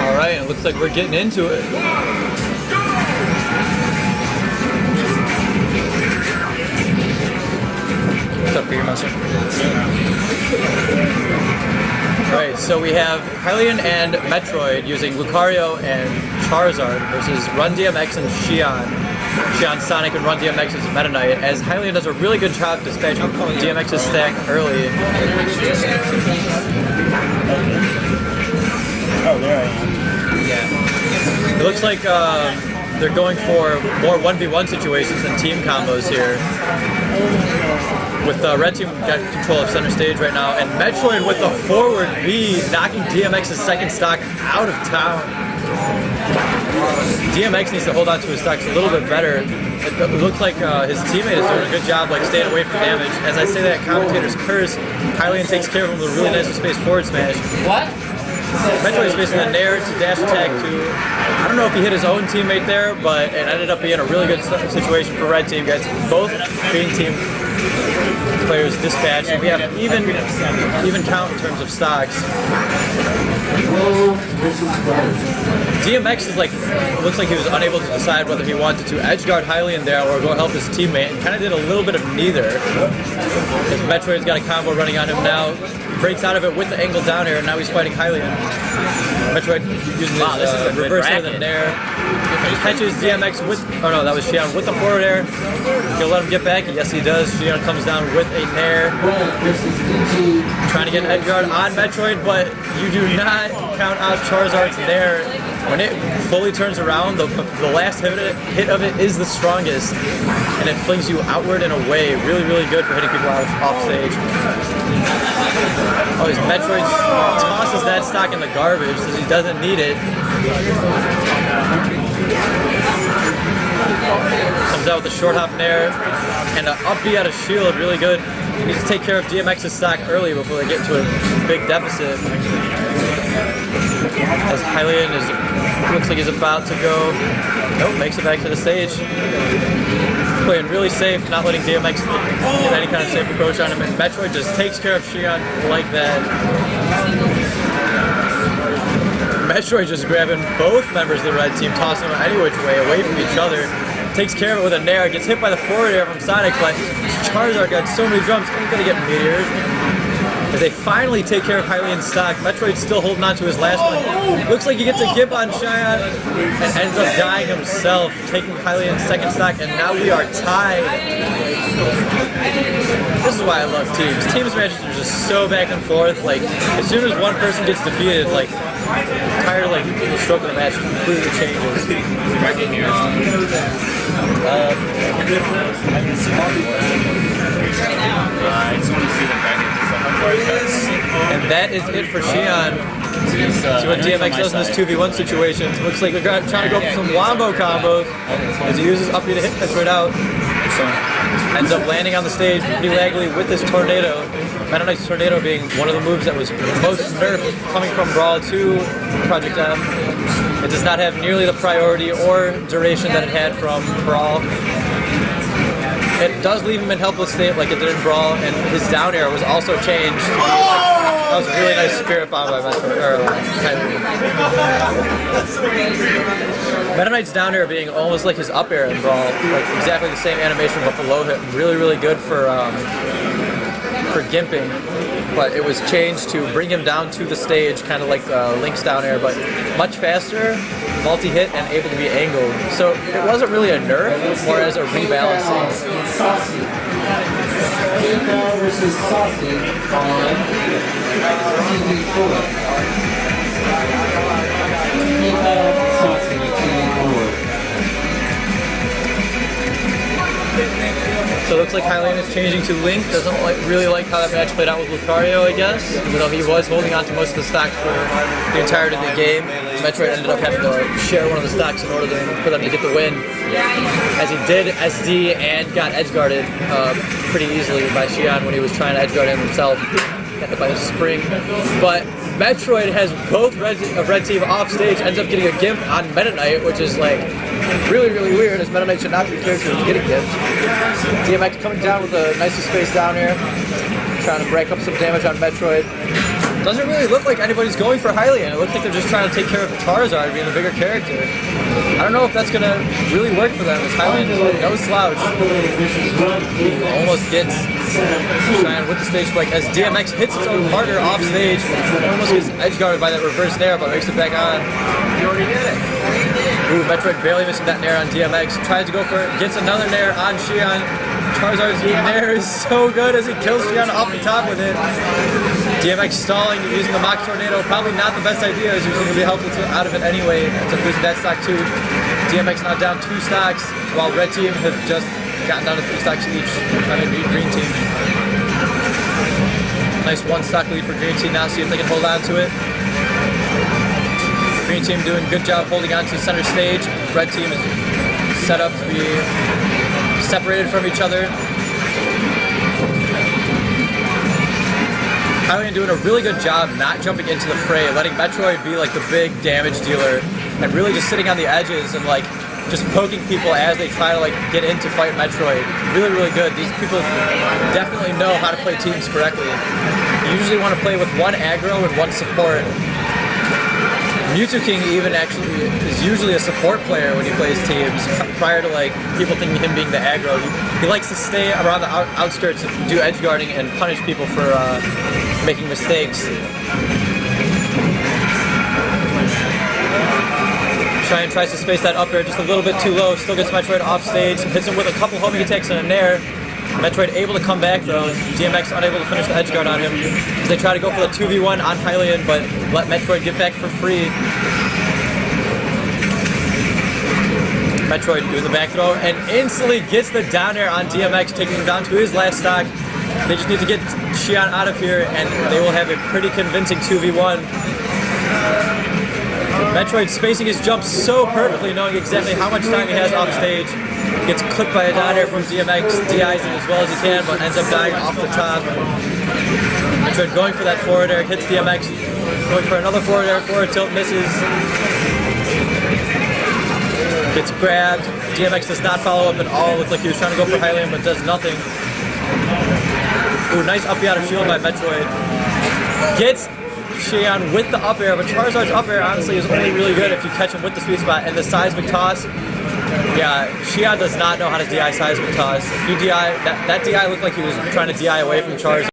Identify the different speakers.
Speaker 1: Alright, it looks like we're getting into it. What's up, Peter Master? Alright, so we have Hylian and Metroid using Lucario and Charizard versus RunDMX and Xion. Xion Sonic and RunDMX is Meta Knight, as Hylian does a really good job dispatching DMX's stack early.
Speaker 2: Oh, there I am.
Speaker 1: Yeah. It looks like they're going for more 1v1 situations than team combos here. With Red Team got control of center stage right now, and Metroid with the forward B, knocking DMX's second stock out of town. DMX needs to hold on to his stocks a little bit better. It looks like his teammate is doing a good job, like staying away from damage. As I say that, commentator's curse. Hylian takes care of him with a really nice space forward smash.
Speaker 3: What?
Speaker 1: Metroid is facing a nair to dash attack to, I don't know if he hit his own teammate there, but it ended up being a really good situation for Red Team, guys. Both green team players dispatched. We have even count in terms of stocks. DMX is looks like he was unable to decide whether he wanted to edgeguard Hylian there or go help his teammate, and kind of did a little bit of neither. As Metroid's got a combo running on him now, breaks out of it with the angle down air, and now he's fighting Hylian. Metroid using his reverse air the nair. Catches DMX with, oh no, that was Xion with the forward air. He'll let him get back. Yes, he does. Xion comes down with a nair. Trying to get an edge guard on Metroid, but you do not count out Charizard's nair. When it fully turns around, the last hit of it is the strongest, and it flings you outward and away. Really, really good for hitting people off stage. Oh, his Metroid tosses that stock in the garbage since he doesn't need it. Comes out with a short hop nair and an up B out of shield, really good. He needs to take care of DMX's stock early before they get into a big deficit. As Hylian looks like he's about to go. Nope, makes it back to the stage. Playing really safe, not letting DMX get any kind of safe approach on him, and Metroid just takes care of Xion like that. Metroid just grabbing both members of the red team, tossing them any which way away from each other. Takes care of it with a nair, gets hit by the forward air from Sonic, but Charizard got so many jumps, he's gonna get meteors. As they finally take care of Hylian's stock, Metroid's still holding on to his last one. Looks like he gets a gimp on Xion and ends up dying himself, taking Hylian's second stock, and now we are tied. This is why I love teams. Teams matches are just so back and forth. Like, as soon as one person gets defeated, like, entire the stroke of the match completely changes. And that is it for Xion. So what DMX does in this 2v1 situation, looks like they're trying to go for some wombo combos as he uses up B to hit Metroid out. Ends up landing on the stage pretty laggily with this tornado. Meta Knight's tornado being one of the moves that was most nerfed coming from Brawl to Project M. It does not have nearly the priority or duration that it had from Brawl. It does leave him in helpless state like it did in Brawl, and his down air was also changed. That was a really nice spirit bomb by Meta Knight's down air being almost like his up air in Brawl, like exactly the same animation but below hit. Really, really good for gimping, but it was changed to bring him down to the stage, kind of like Link's down air, but much faster, multi-hit, and able to be angled. So it wasn't really a nerf, more as a rebalancing. So it looks like Hylian is changing to Link. Doesn't really like how that match played out with Lucario, I guess. Even though he was holding on to most of the stocks for the entirety of the game. Metroid ended up having to share one of the stocks in order for them to get the win. As he did SD and got edge guarded pretty easily by Xion when he was trying to edge guard him himself. Got hit by a spring. But Metroid has both red team off stage, ends up getting a gimp on Meta Knight, which is like really, really weird, as Meta Knight should not be the character to get a gift. DMX coming down with a nicely spaced down here, trying to break up some damage on Metroid. Doesn't really look like anybody's going for Hylian. It looks like they're just trying to take care of Charizard, being the bigger character. I don't know if that's gonna really work for them. As Hylian is no slouch. Almost gets Xion with the stage spike as DMX hits its own partner off stage. Almost gets edge guarded by that reverse nair, but makes it back on. You already did it. Ooh, Metroid barely missing that nair on DMX. Tries to go for it, gets another nair on Xion. Charizard's nair is so good as he kills Xion off the top with it. DMX stalling, using the Mock Tornado. Probably not the best idea, as he was going to be helpful out of it anyway. Ends up losing that stock too. DMX now down 2 stocks, while red team has just gotten down to 3 stocks each. Trying to beat green team. Nice 1 stock lead for green team now, see if they can hold on to it. Green team doing a good job holding on to center stage. Red team is set up to be separated from each other. Hylian doing a really good job not jumping into the fray, letting Metroid be like the big damage dealer, and really just sitting on the edges and like just poking people as they try to like get in to fight Metroid. Really, really good. These people definitely know how to play teams correctly. You usually want to play with 1 aggro and 1 support. Mewtwo King even actually is usually a support player when he plays teams, prior to like people thinking him being the aggro. He likes to stay around the outskirts and do edge guarding and punish people for making mistakes. Xion tries to space that up air just a little bit too low, still gets Metroid off stage, hits him with a couple homing attacks and a nair. Metroid able to come back though, DMX unable to finish the edge guard on him as they try to go for the 2v1 on Hylian, but let Metroid get back for free. Metroid doing the back throw and instantly gets the down air on DMX, taking him down to his last stock. They just need to get Xion out of here and they will have a pretty convincing 2v1. Metroid spacing his jumps so perfectly, knowing exactly how much time he has off stage. Gets clipped by a down air from DMX, DIs it as well as he can, but ends up dying off the top. Metroid going for that forward air, hits DMX, going for another forward air, forward tilt, misses. Gets grabbed. DMX does not follow up at all. Looks like he was trying to go for Hylian, but does nothing. Ooh, nice up out of shield by Metroid. Gets Xion with the up air, but Charizard's up air honestly is only really good if you catch him with the sweet spot. And the seismic toss, yeah, Xion does not know how to DI seismic toss. If you DI, that DI looked like he was trying to DI away from Charizard.